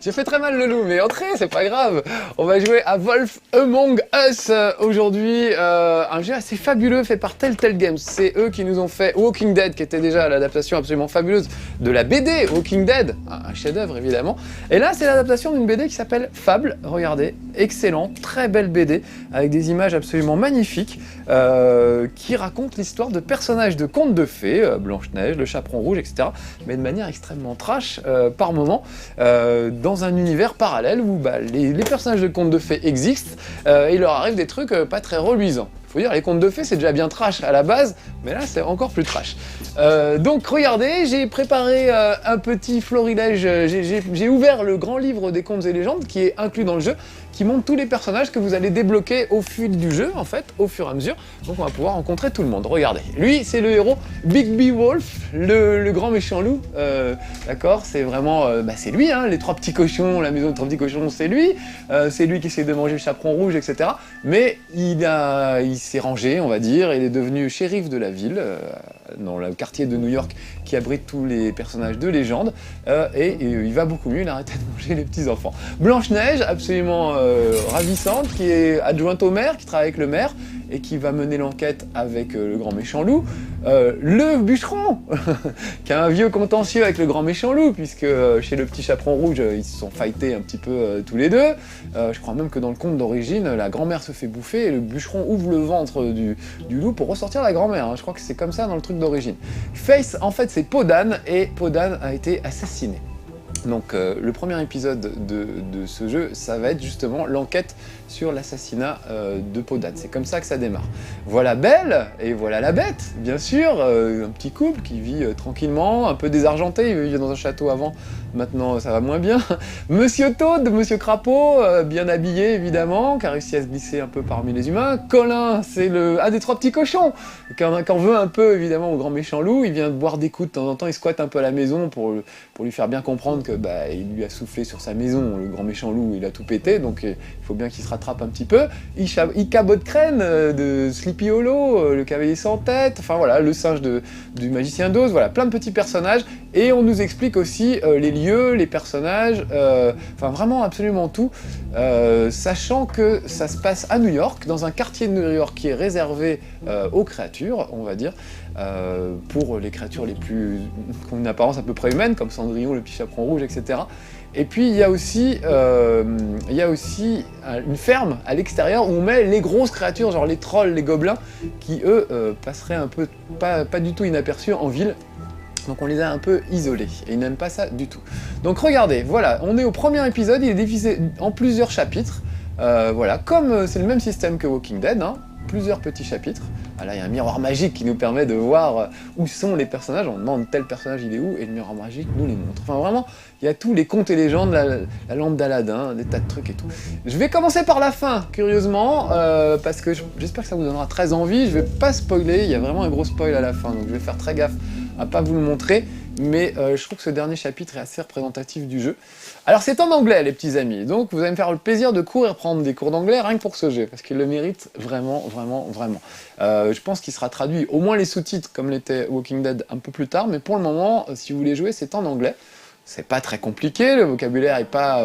J'ai fait très mal le loup, mais entrez, c'est pas grave. On va jouer à Wolf Among Us aujourd'hui. Un jeu assez fabuleux fait par Telltale Games. C'est eux qui nous ont fait Walking Dead, qui était déjà l'adaptation absolument fabuleuse de la BD Walking Dead. Un chef-d'œuvre évidemment. Et là, c'est l'adaptation d'une BD qui s'appelle Fable. Regardez, excellent, très belle BD avec des images absolument magnifiques qui raconte l'histoire de personnages de contes de fées, Blanche-Neige, le Chaperon Rouge, etc. Mais de manière extrêmement trash par moment, dans un univers parallèle où les personnages de contes de fées existent et il leur arrive des trucs pas très reluisants. Faut dire, les contes de fées, c'est déjà bien trash à la base, mais là, c'est encore plus trash. Donc, regardez, j'ai préparé un petit florilège. J'ai ouvert le grand livre des contes et légendes qui est inclus dans le jeu, qui montre tous les personnages que vous allez débloquer au fil du jeu, en fait, au fur et à mesure. Donc, on va pouvoir rencontrer tout le monde. Regardez, lui, c'est le héros Bigby Wolf, le grand méchant loup. D'accord, c'est vraiment, c'est lui, hein, les trois petits cochons, la maison des trois petits cochons, c'est lui. C'est lui qui essaie de manger le chaperon rouge, etc. Mais il s'est rangé, on va dire, il est devenu shérif de la ville, dans le quartier de New York qui abrite tous les personnages de légende, et il va beaucoup mieux, il a arrêté de manger les petits enfants. Blanche-Neige, absolument ravissante, qui est adjointe au maire, qui travaille avec le maire, et qui va mener l'enquête avec le grand méchant loup. Le bûcheron, qui a un vieux contentieux avec le grand méchant loup, puisque chez le petit chaperon rouge, ils se sont fightés un petit peu tous les deux. Je crois même que dans le conte d'origine, la grand-mère se fait bouffer et le bûcheron ouvre le ventre du loup pour ressortir la grand-mère. Hein. Je crois que c'est comme ça dans le truc d'origine. Face, en fait, c'est Podane, et Podane a été assassiné. Donc le premier épisode de ce jeu, ça va être justement l'enquête sur l'assassinat de Podane. C'est comme ça que ça démarre. Voilà Belle et voilà la Bête, bien sûr, un petit couple qui vit tranquillement, un peu désargenté, il vivait dans un château avant, maintenant ça va moins bien. Monsieur Toad, Monsieur Crapaud, bien habillé évidemment, qui a réussi à se glisser un peu parmi les humains. Colin, c'est un des trois petits cochons, qu'on veut un peu évidemment au grand méchant loup, il vient boire des coups de temps en temps, il squatte un peu à la maison pour lui faire bien comprendre que il lui a soufflé sur sa maison, le grand méchant loup, il a tout pété, donc il faut bien qu'il se rattrape un petit peu. Il cabote Crane de Sleepy Hollow, le cavalier sans tête, enfin voilà, le singe du magicien d'Oz, voilà, plein de petits personnages, et on nous explique aussi les lieux, les personnages, enfin vraiment absolument tout, sachant que ça se passe à New York, dans un quartier de New York qui est réservé aux créatures, on va dire, pour les créatures les plus qui ont une apparence à peu près humaine, comme Cendrillon, le petit chaperon rouge, etc. Et puis il y a aussi une ferme à l'extérieur où on met les grosses créatures, genre les trolls, les gobelins, qui eux passeraient un peu pas du tout inaperçus en ville. Donc on les a un peu isolés, et ils n'aiment pas ça du tout. Donc regardez, voilà, on est au premier épisode, il est divisé en plusieurs chapitres. Voilà, comme c'est le même système que Walking Dead, hein, plusieurs petits chapitres. Ah là, il y a un miroir magique qui nous permet de voir où sont les personnages. On demande tel personnage il est où, et le miroir magique nous les montre. Enfin vraiment, il y a tous les contes et légendes, la lampe d'Aladin, des tas de trucs et tout. Je vais commencer par la fin, curieusement, parce que j'espère que ça vous donnera très envie. Je vais pas spoiler, il y a vraiment un gros spoil à la fin, donc je vais faire très gaffe à pas vous le montrer. Mais je trouve que ce dernier chapitre est assez représentatif du jeu. Alors c'est en anglais les petits amis, donc vous allez me faire le plaisir de courir prendre des cours d'anglais rien que pour ce jeu, parce qu'il le mérite vraiment, vraiment, vraiment. Je pense qu'il sera traduit, au moins les sous-titres comme l'était Walking Dead un peu plus tard, mais pour le moment, si vous voulez jouer, c'est en anglais. C'est pas très compliqué, le vocabulaire est pas,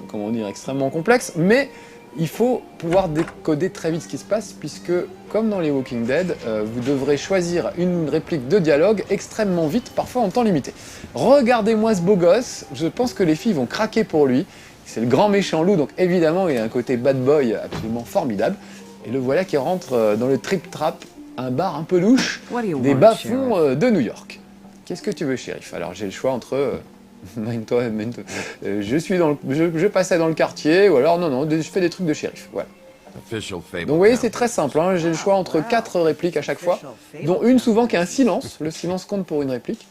comment dire, extrêmement complexe, mais il faut pouvoir décoder très vite ce qui se passe, puisque, comme dans les Walking Dead, vous devrez choisir une réplique de dialogue extrêmement vite, parfois en temps limité. Regardez-moi ce beau gosse, je pense que les filles vont craquer pour lui. C'est le grand méchant loup, donc évidemment, il a un côté bad boy absolument formidable. Et le voilà qui rentre dans le Trip Trap, un bar un peu louche, des bas-fonds de New York. Qu'est-ce que tu veux, shérif? Alors, j'ai le choix entre... mène-toi. Je passais dans le quartier, ou alors non, je fais des trucs de shérif, voilà. Donc vous voyez, c'est très simple, hein, j'ai le choix entre 4 répliques à chaque fois, dont une souvent qui est un silence, le silence compte pour une réplique.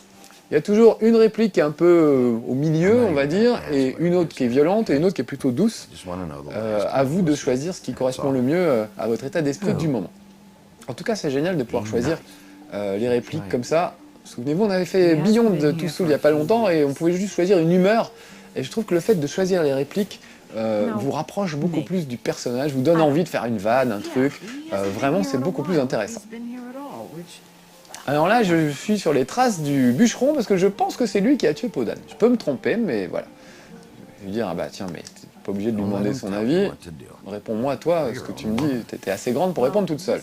Il y a toujours une réplique qui est un peu au milieu, on va dire, et une autre qui est violente, et une autre qui est plutôt douce. À vous de choisir ce qui correspond le mieux à votre état d'esprit du moment. En tout cas, c'est génial de pouvoir choisir les répliques comme ça. Souvenez-vous, on avait fait Beyond Two Souls il n'y a pas longtemps et on pouvait juste choisir une humeur. Et je trouve que le fait de choisir les répliques vous rapproche beaucoup plus du personnage, vous donne envie de faire une vanne, un truc. Vraiment, c'est beaucoup plus intéressant. Alors là, je suis sur les traces du bûcheron parce que je pense que c'est lui qui a tué Podane. Je peux me tromper, mais voilà. Je vais lui dire, ah bah tiens, mais t'es pas obligé de lui demander son avis. Réponds-moi, toi, ce que tu me dis, t'étais assez grande pour répondre toute seule.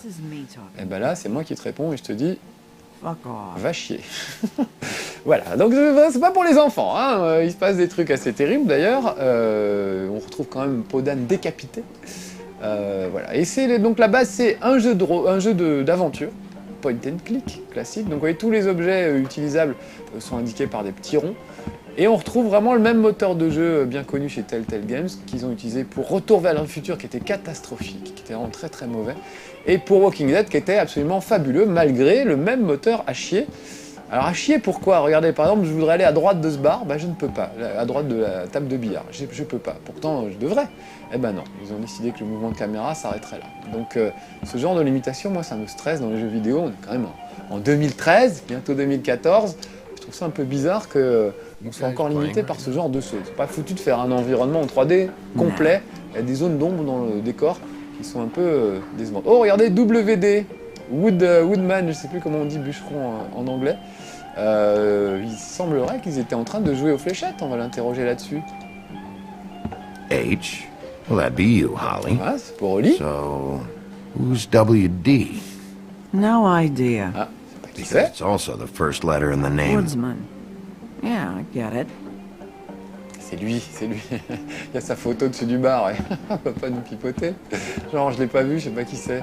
Et ben là, c'est moi qui te réponds et je te dis, va chier. Voilà, donc c'est pas pour les enfants, hein. Il se passe des trucs assez terribles d'ailleurs. On retrouve quand même Podane décapité. Voilà, et c'est donc la base, c'est un jeu d'aventure, point and click classique. Donc vous voyez, tous les objets utilisables sont indiqués par des petits ronds. Et on retrouve vraiment le même moteur de jeu bien connu chez Telltale Games qu'ils ont utilisé pour Retour vers le futur, qui était catastrophique, qui était vraiment très très mauvais, et pour Walking Dead, qui était absolument fabuleux malgré le même moteur à chier. Alors à chier pourquoi? Regardez, par exemple, je voudrais aller à droite de ce bar, bah je ne peux pas, à droite de la table de billard, je peux pas, pourtant je devrais. Eh ben non, ils ont décidé que le mouvement de caméra s'arrêterait là. Donc ce genre de limitation, moi ça me stresse dans les jeux vidéo, on est quand même en 2013, bientôt 2014, je trouve ça un peu bizarre que on soit encore limité par ce genre de choses. C'est pas foutu de faire un environnement en 3D complet, il y a des zones d'ombre dans le décor qui sont un peu décevantes. Oh regardez, WD, Woodman, je sais plus comment on dit bûcheron en anglais. Il semblerait qu'ils étaient en train de jouer aux fléchettes, on va l'interroger là-dessus. H? Well, that'd be you, Holly. Ah, c'est pour Oli. So, who's WD? No idea. Ah, c'est pas qui Because c'est. it's also the first letter in the name. Woodsman. Yeah, I get it. C'est lui, c'est lui. Il y a sa photo dessus du bar, ouais. On va pas nous pipoter. Genre, je l'ai pas vu, je sais pas qui c'est.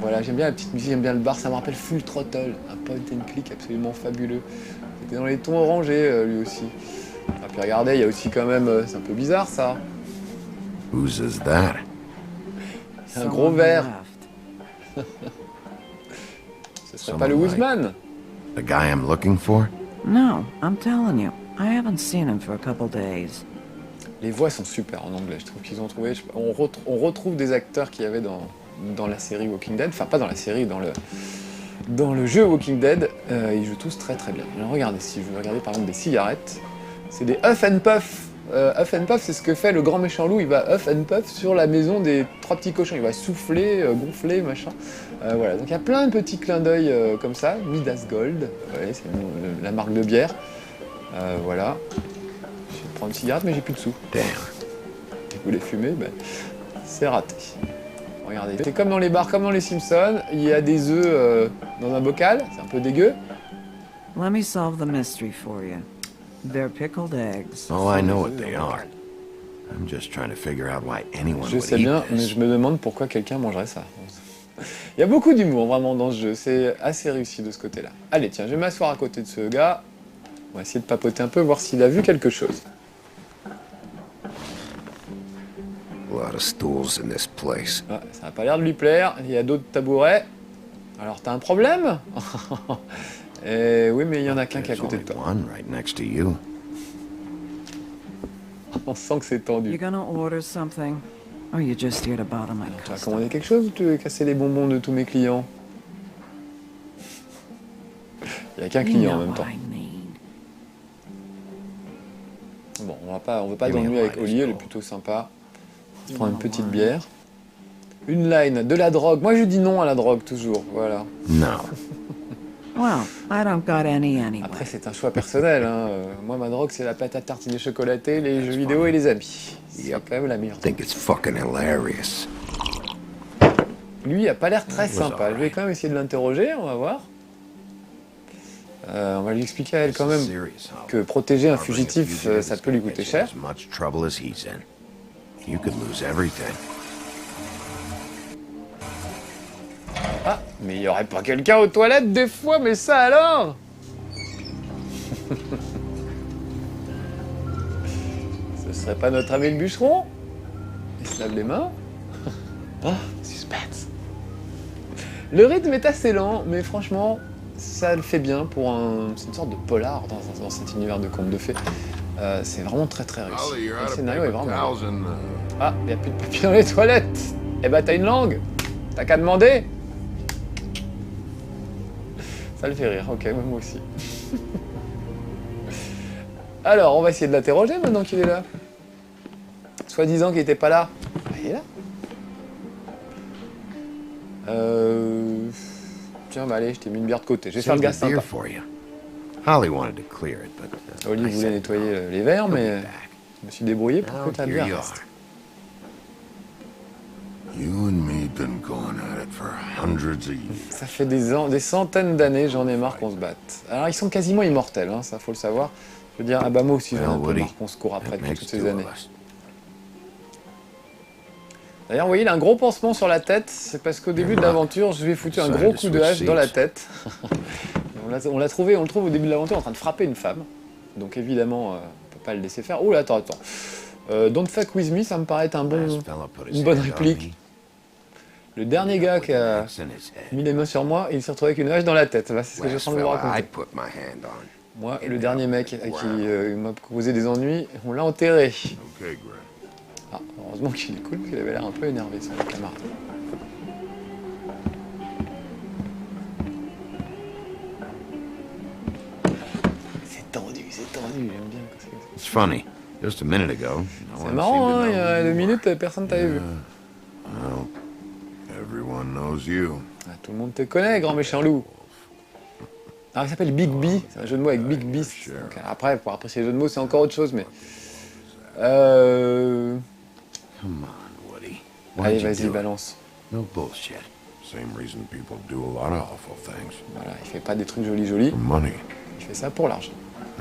Voilà, j'aime bien la petite musique, j'aime bien le bar, ça me rappelle Full Throttle, un point and click absolument fabuleux. C'était dans les tons orangés, lui aussi. Ah, puis regardez, il y a aussi quand même, c'est un peu bizarre ça. Whose is that? C'est un gros verre. Left. Ce serait pas le Woodsman? The guy I'm looking for? No, I'm telling you. I haven't seen him for a couple days. Les voix sont super en anglais, je trouve qu'ils ont trouvé. On retrouve des acteurs qu'il y avait dans la série Walking Dead, enfin pas dans la série, dans le jeu Walking Dead, ils jouent tous très très bien. Alors regardez, si je veux regarder par exemple des cigarettes, c'est des Huff and Puff. Huff and Puff, c'est ce que fait le grand méchant loup, il va Huff and Puff sur la maison des trois petits cochons, il va souffler, gonfler, machin. Voilà, donc il y a plein de petits clins d'œil comme ça, Midas Gold, ouais, c'est la marque de bière. Voilà. Je vais prendre une cigarette, mais j'ai plus de sous. Damn. Je voulais fumer, ben c'est raté. Regardez, c'est comme dans les bars, comme dans les Simpsons, il y a des œufs dans un bocal, c'est un peu dégueu. Let me solve the mystery for you. They're pickled eggs. Oh, I know what they are. I'm just trying to figure out why anyone Je would sais eat bien, mais this. je me demande pourquoi quelqu'un mangerait ça. Il y a beaucoup d'humour vraiment dans ce jeu, c'est assez réussi de ce côté-là. Allez, tiens, je vais m'asseoir à côté de ce gars. On va essayer de papoter un peu, voir s'il a vu quelque chose. A lot of stools in this place. Ah, ça n'a pas l'air de lui plaire, il y a d'autres tabourets. Alors, t'as un problème? Oui, mais il y en a qu'un qui est à There's côté de only toi. one right next to you. On sent que c'est You tendu. gonna order something? Or you just here to bother my Tu vas custom? commander quelque chose ou tu veux casser les bonbons de tous mes clients? Il n'y a qu'un You client en know même temps. what I need. Bon, on veut pas Give me d'ennui a avec light, Oli, elle est let's go. plutôt sympa. On You prend une want petite wine? bière. Une line, de la drogue. Moi je dis non à la drogue toujours, voilà. No. Well, I don't got any anyway. Après c'est un choix personnel, hein. Moi ma drogue c'est la pâte à tartiner chocolatée, les jeux vidéo et les amis. C'est Yep. quand même la meilleure. I think it's fucking hilarious. Lui il a pas l'air très sympa, je vais quand même essayer de l'interroger, on va voir. On va lui expliquer à elle quand même Serious, Holly. que protéger un Harboring a fugitif, fugitive ça is peut lui gonna coûter get you in cher. as much trouble as he's in. You could lose everything. Ah, mais il y aurait pas quelqu'un aux toilettes des fois, mais ça alors? Ce serait pas notre ami le bûcheron? Il se lave les mains? Ah, suspense. Le rythme est assez lent, mais franchement, ça le fait bien pour un... C'est une sorte de polar dans cet univers de contes de fées. C'est vraiment très très réussi. Holly, you're Le out of scénario est paper vraiment... towels in the... Ah, il n'y a plus de papier dans les toilettes. Eh ben, t'as une langue. T'as qu'à demander. Ça le fait rire, ok, moi aussi. Alors, on va essayer de l'interroger maintenant qu'il est là. Soi-disant qu'il était pas là. Ah, il est là. Tiens, bah allez, je t'ai mis une bière de côté. Je vais faire le gas Saved a beer sympa. for you. Holly wanted to clear it, but Oli I voulait said, nettoyer les verres, mais back. je me suis débrouillé pour Now que ta here bière you reste. are. You and me been going at it for hundreds of years. Ça fait des centaines d'années, j'en ai marre qu'on se batte. Alors ils sont quasiment immortels, hein, ça faut le savoir. Je veux dire, ah bah moi aussi j'en ai un Well, peu Woody, marre qu'on se court après that depuis makes toutes two ces of années. us. D'ailleurs, vous voyez, il a un gros pansement sur la tête. C'est parce qu'au début de l'aventure, je lui ai foutu un gros coup de hache dans la tête. On l'a trouvé, on le trouve au début de l'aventure en train de frapper une femme. Donc évidemment, on peut pas le laisser faire. Oh là, attends. Don't fuck with me, ça me paraît être Last fella put his une bonne hand on réplique. me, Le dernier gars qui a axe in his head. mis les mains sur moi, il s'est retrouvé avec une hache dans la tête. Là, c'est ce que je suis en Last train de vous fella raconter. I'd put my hand on. Moi, le dernier mec à qui m'a causé des ennuis, on l'a enterré. Okay, Graham. Ah, heureusement qu'il est cool, parce qu'il avait l'air un peu énervé, son camarade. C'est tendu, j'aime bien. It's funny. Just a minute ago, no C'est one marrant, seemed hein, to il y know a who 2 you minutes, personne t'avait vu. Well, everyone knows you. Ah, tout le monde te connaît, grand méchant loup. Alors, il s'appelle Big B, c'est un jeu de mots avec Big Beast. Donc, après, pour apprécier les jeux de mots, c'est encore autre chose, mais... Come on, Woody. Allez, Why'd you vas-y, do it? balance. No bullshit. Same reason people do a lot of awful things. Voilà, il fait pas des trucs jolis, For money. il fait ça pour l'argent.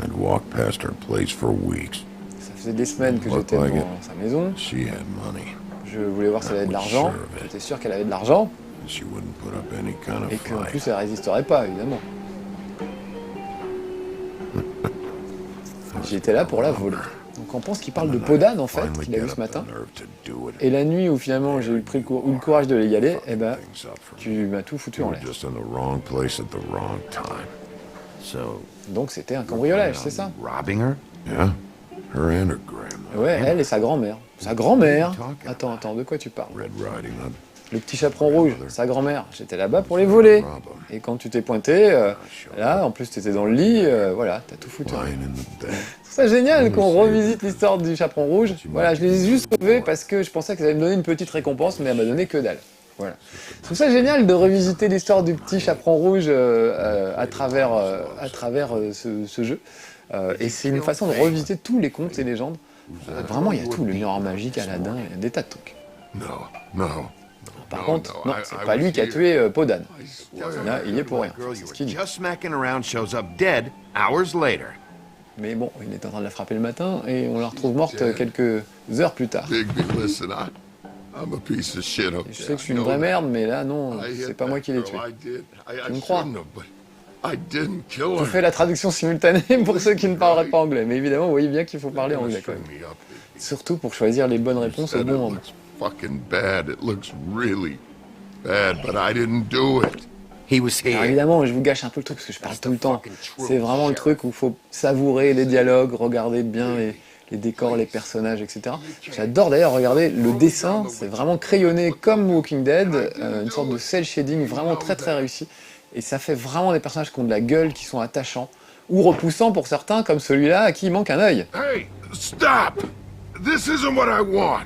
I'd walk past her place for weeks. Ça faisait des semaines que Look j'étais like devant sa maison, She had money. je voulais voir si elle avait de l'argent, Sure of it. j'étais sûr qu'elle avait de l'argent, And she wouldn't put up any kind of et qu'en fight. plus elle résisterait pas, évidemment. J'étais là pour la voler. Donc on pense qu'il parle de Podane en fait, Finally qu'il a get vu ce up the matin. nerve to do it. Et la nuit où finalement j'ai eu le courage de y aller, eh ben Things up for tu me. m'as tout foutu You en were l'air. just in the wrong place at the wrong time. So, Donc c'était un cambriolage, c'est ça? robbing her? Yeah. Her and her grandma. Ouais, elle et sa grand-mère. Sa grand-mère? Attends, de quoi tu parles? Red Riding Hood. Le petit chaperon rouge, sa grand-mère. J'étais là-bas pour les voler. Rob 'em. Et quand tu t'es pointé, là, en plus t'étais dans le lit, voilà, t'as tout foutu en l'air. Lying in the bed. C'est génial qu'on revisite l'histoire du chaperon rouge. Voilà, je les ai juste sauvés parce que je pensais que ça allait me donner une petite récompense, mais elle m'a donné que dalle. Voilà. Je trouve ça génial de revisiter l'histoire du petit chaperon rouge à travers ce jeu. Et c'est une façon de revisiter tous les contes et légendes. Vraiment, il y a tout, le miroir magique, Aladdin, il y a des tas de trucs. No, no. Par contre, non, c'est pas lui qui a tué Podane. Là, il y est pour rien. Girl C'est you ce were qu'il dit. just smacking around shows up dead hours later. Mais bon, il est en train de la frapper le matin et on la retrouve morte quelques heures plus tard. Bigby, listen, I'm a piece of shit, okay? Je sais que je suis une vraie merde, mais là, non, c'est pas moi qui l'ai tué. Tu me crois? I didn't kill Je her. fais la traduction simultanée pour ceux qui ne parleraient pas anglais. Mais évidemment, vous voyez bien qu'il faut parler anglais quand même. String me up, Bigby. Surtout pour choisir les bonnes réponses au Said bon it moment. looks fucking bad. It looks really bad, but I didn't do it. He was Alors here. évidemment, je vous gâche un peu le truc parce que je parle tout le temps. C'est vraiment le truc où il faut savourer les dialogues, regarder bien les décors, les personnages, etc. J'adore d'ailleurs regarder le dessin, c'est vraiment crayonné comme Walking Dead, une sorte de cel shading vraiment très très réussi. Et ça fait vraiment des personnages qui ont de la gueule, qui sont attachants, ou repoussants pour certains, comme celui-là à qui il manque un œil. Hey, stop! This isn't what I want.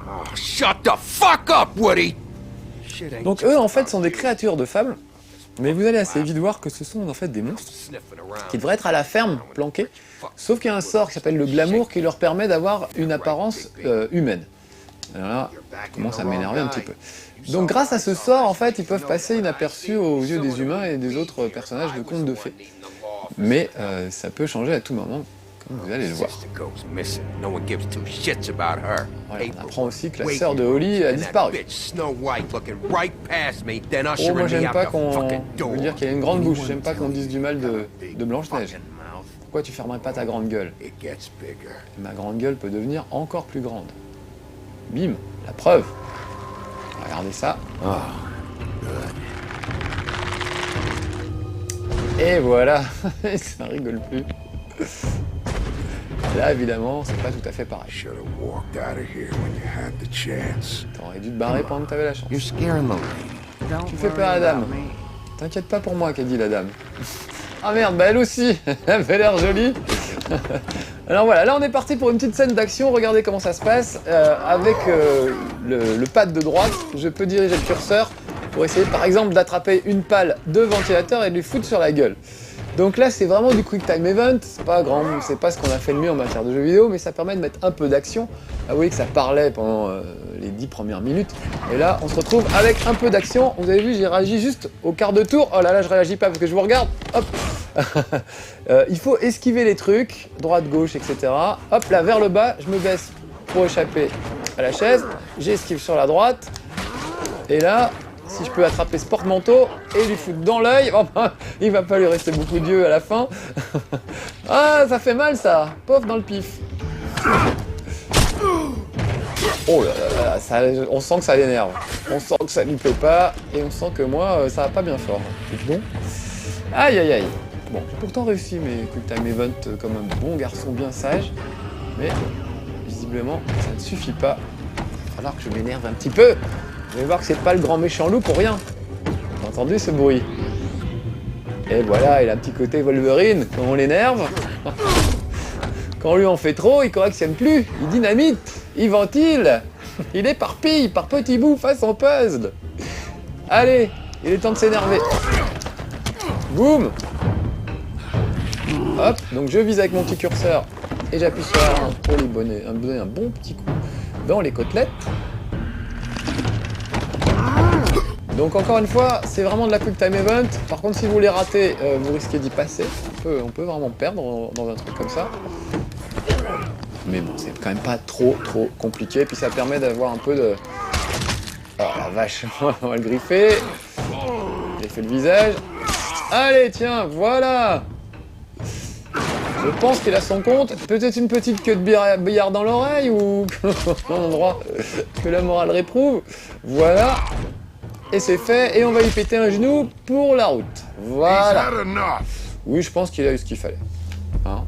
Oh, shut the fuck up, Woody! Shit ain't Donc eux en fait sont des créatures de fable, mais vous allez assez vite voir que ce sont en fait des monstres sniffing around. qui devraient être à la ferme, planqués, sauf qu'il y a un sort qui s'appelle le glamour qui leur permet d'avoir une apparence humaine. Alors là, ça commence à m'énerver un petit peu. Donc grâce à ce sort, en fait, ils peuvent passer inaperçus aux yeux des humains et des autres personnages de contes de fées. Mais ça peut changer à tout moment, comme vous allez le voir. Sister goes missing. No one gives two shits about her. Voilà, on April apprend aussi que la waiting sœur de Holly a and that disparu. bitch Snow White looking right past me, then Oh, ushering moi me j'aime out pas the qu'on fucking door. veut dire qu'elle a une grande bouche, j'aime pas qu'on dise du mal de Blanche-Neige. Fucking mouth. Pourquoi tu fermerais pas ta grande gueule? It gets bigger. Ma grande gueule peut devenir encore plus grande. Bim, la preuve. Regardez ça. Et voilà, ça rigole plus. Là, évidemment, c'est pas tout à fait pareil. Should have walked out of here when you had the chance. T'aurais dû te barrer pendant que t'avais la chance. You're scaring the lady. Don't Tu fais worry peur à la dame. about me. T'inquiète pas pour moi, qu'a dit la dame. Ah merde, bah elle aussi, elle avait l'air jolie. Alors voilà, là on est parti pour une petite scène d'action, regardez comment ça se passe. Avec le pad de droite, je peux diriger le curseur pour essayer par exemple d'attraper une pale de ventilateur et de lui foutre sur la gueule. Donc là c'est vraiment du quick time event, c'est pas grand, c'est pas ce qu'on a fait le mieux en matière de jeux vidéo, mais ça permet de mettre un peu d'action. Ah, vous voyez que ça parlait pendant les 10 premières minutes, et là on se retrouve avec un peu d'action. Vous avez vu, j'ai réagi juste au quart de tour. Oh là là, je réagis pas parce que je vous regarde. Hop. Il faut esquiver les trucs, droite, gauche, etc. Hop là, vers le bas, je me baisse pour échapper à la chaise, j'esquive sur la droite, et là... Si je peux attraper ce porte-manteau et lui foutre dans l'œil, oh ben, il va pas lui rester beaucoup d'yeux à la fin. Ah, ça fait mal ça, pauvre dans le pif. Oh là là, là ça, on sent que ça l'énerve. On sent que ça lui plaît pas et on sent que moi, ça va pas bien fort. C'est bon. Aïe aïe aïe. Bon, j'ai pourtant réussi mes quick time event comme un bon garçon bien sage, mais visiblement ça ne suffit pas. Il va falloir que je m'énerve un petit peu. Vous allez voir que c'est pas le grand méchant loup pour rien. Vous avez entendu ce bruit? Et voilà, il a un petit côté Wolverine, quand on l'énerve. Quand on lui en fait trop, il correctionne plus, il dynamite, il ventile, il éparpille par petits bouts façon puzzle. Allez, il est temps de s'énerver. Boum. Hop, donc je vise avec mon petit curseur et j'appuie sur R1 pour lui donner un bon petit coup dans les côtelettes. Donc encore une fois, c'est vraiment de la quick time event. Par contre, si vous les ratez, vous risquez d'y passer. On peut vraiment perdre dans un truc comme ça. Mais bon, c'est quand même pas trop compliqué. Puis ça permet d'avoir un peu de... Oh la vache, on va le griffer. J'ai fait le visage. Allez, tiens, voilà. Je pense qu'il a son compte. Peut-être une petite queue de billard dans l'oreille ou un endroit que la morale réprouve. Voilà. Et c'est fait, et on va lui péter un genou pour la route. Voilà. Oui, je pense qu'il a eu ce qu'il fallait. Hein,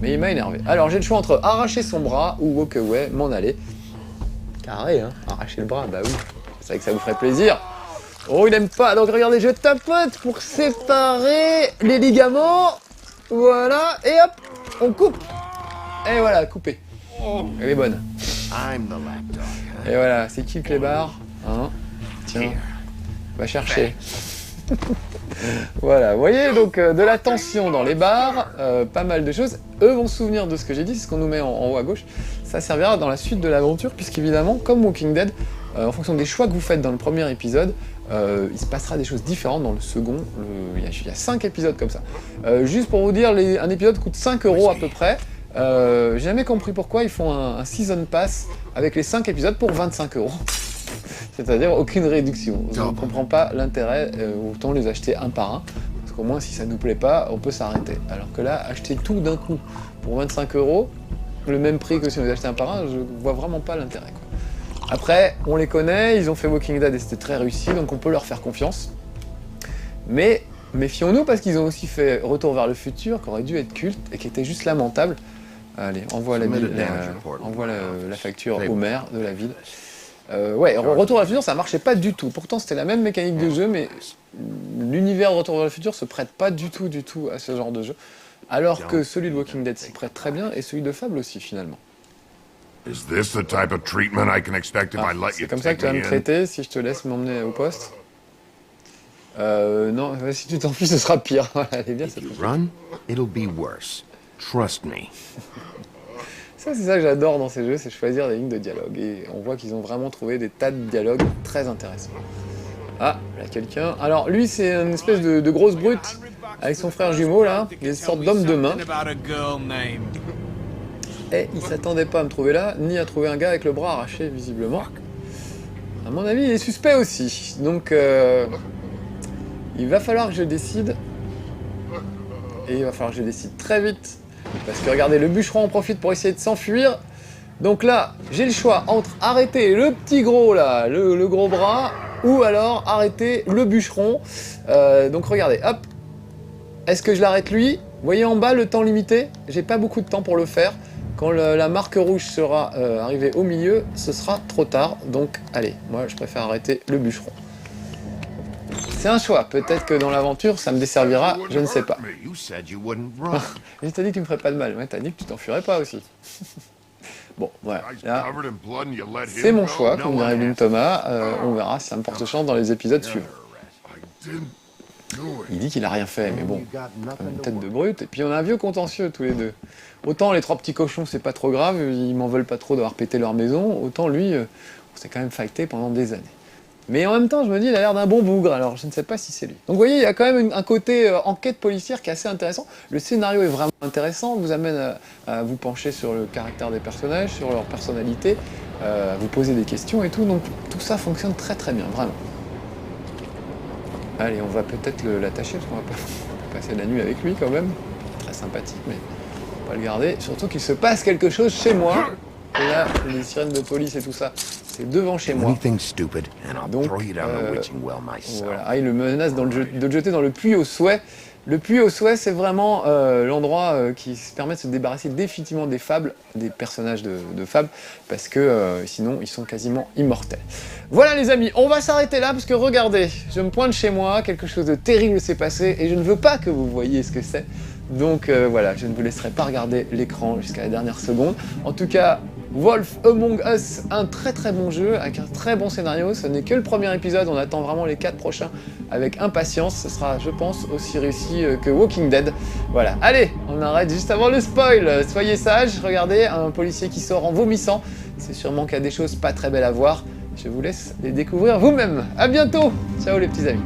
mais il m'a énervé. Alors, j'ai le choix entre arracher son bras ou walk away, m'en aller. Carré, hein, arracher le bras, bah oui. C'est vrai que ça vous ferait plaisir. Oh, il aime pas, donc regardez, je tapote pour séparer les ligaments. Voilà, et hop, on coupe. Et voilà, coupé. Elle est bonne. Et voilà, c'est qui le clébard, hein? Tiens, va chercher. Voilà, vous voyez, donc de la tension dans les bars, pas mal de choses. Eux vont se souvenir de ce que j'ai dit, c'est ce qu'on nous met en haut à gauche. Ça servira dans la suite de l'aventure, puisqu'évidemment, comme Walking Dead, en fonction des choix que vous faites dans le premier épisode, il se passera des choses différentes dans le second. Il y a 5 épisodes comme ça. Juste pour vous dire, un épisode coûte 5 € à peu près. J'ai jamais compris pourquoi ils font un Season Pass avec les 5 épisodes pour 25 €. C'est-à-dire aucune réduction. Je ne comprends pas l'intérêt, autant les acheter un par un, parce qu'au moins si ça ne nous plaît pas, on peut s'arrêter. Alors que là, acheter tout d'un coup pour 25 €, le même prix que si on les achetait un par un, je vois vraiment pas l'intérêt. Après, on les connaît, ils ont fait Walking Dead et c'était très réussi, donc on peut leur faire confiance. Mais méfions-nous parce qu'ils ont aussi fait Retour vers le futur, qui aurait dû être culte et qui était juste lamentable. Allez, envoie la facture au maire de la ville. Ouais, Retour vers le futur, ça marchait pas du tout. Pourtant, c'était la même mécanique de jeu, mais l'univers de Retour vers le futur se prête pas du tout à ce genre de jeu. Alors que celui de Walking Dead s'y prête très bien, et celui de Fable aussi, finalement. C'est comme ça que tu vas me traiter si je te laisse m'emmener au poste. Non, si tu t'enfuis, ce sera pire. Elle est bien cette Run, it'll be worse. Trust me. Ça, c'est ça que j'adore dans ces jeux, c'est choisir des lignes de dialogue. Et on voit qu'ils ont vraiment trouvé des tas de dialogues très intéressants. Ah, là, quelqu'un. Alors, lui, c'est une espèce de grosse brute avec son frère jumeau, là. Il est une sorte d'homme de main. Et il s'attendait pas à me trouver là, ni à trouver un gars avec le bras arraché, visiblement. À mon avis, il est suspect aussi. Donc, il va falloir que je décide. Et il va falloir que je décide très vite. Parce que regardez, le bûcheron en profite pour essayer de s'enfuir. Donc là, j'ai le choix entre arrêter le petit gros là, le gros bras, ou alors arrêter le bûcheron. Donc regardez, hop. Est-ce que je l'arrête lui? Vous voyez en bas le temps limité? J'ai pas beaucoup de temps pour le faire. Quand la marque rouge sera arrivée au milieu, ce sera trop tard. Donc allez, moi je préfère arrêter le bûcheron. C'est un choix, peut-être que dans l'aventure ça me desservira, je ne sais pas. Je t'ai dit que tu me ferais pas de mal, ouais, t'as dit que tu t'enfuirais pas aussi. Bon, voilà. Guy's Là, covered in blood and you let c'est him mon go? choix, comme dirait Lynn Thomas. On verra si ça me porte chance dans les épisodes suivants. I didn't do it. Il dit qu'il a rien fait, mais bon, une tête de brute. Et puis on a un vieux contentieux tous les deux. Autant les 3 petits cochons, c'est pas trop grave, ils m'en veulent pas trop d'avoir pété leur maison. Autant lui, on s'est quand même fighté pendant des années. Mais en même temps, je me dis, il a l'air d'un bon bougre, alors je ne sais pas si c'est lui. Donc vous voyez, il y a quand même un côté enquête policière qui est assez intéressant. Le scénario est vraiment intéressant, vous amène à vous pencher sur le caractère des personnages, sur leur personnalité, à vous poser des questions et tout. Donc tout ça fonctionne très très bien, vraiment. Allez, on va peut-être l'attacher, parce qu'on va pas passer la nuit avec lui quand même. Très sympathique, mais on va pas le garder. Surtout qu'il se passe quelque chose chez moi. Et là, les sirènes de police et tout ça, c'est devant chez moi. Anything stupid, and I'll Donc, throw you down the witching well myself. Voilà. Ah, il le menace de le jeter dans le puits au souhait. Le puits au souhait, c'est vraiment l'endroit qui se permet de se débarrasser définitivement des fables, des personnages de fables, parce que sinon, ils sont quasiment immortels. Voilà les amis, on va s'arrêter là, parce que regardez, je me pointe chez moi, quelque chose de terrible s'est passé, et je ne veux pas que vous voyiez ce que c'est. Donc voilà, je ne vous laisserai pas regarder l'écran jusqu'à la dernière seconde. En tout cas, Wolf Among Us, un très très bon jeu, avec un très bon scénario. Ce n'est que le premier épisode, on attend vraiment les 4 prochains avec impatience. Ce sera, je pense, aussi réussi que Walking Dead. Voilà, allez, on arrête juste avant le spoil. Soyez sages, regardez, un policier qui sort en vomissant. C'est sûrement qu'il y a des choses pas très belles à voir. Je vous laisse les découvrir vous-même. À bientôt. Ciao les petits amis.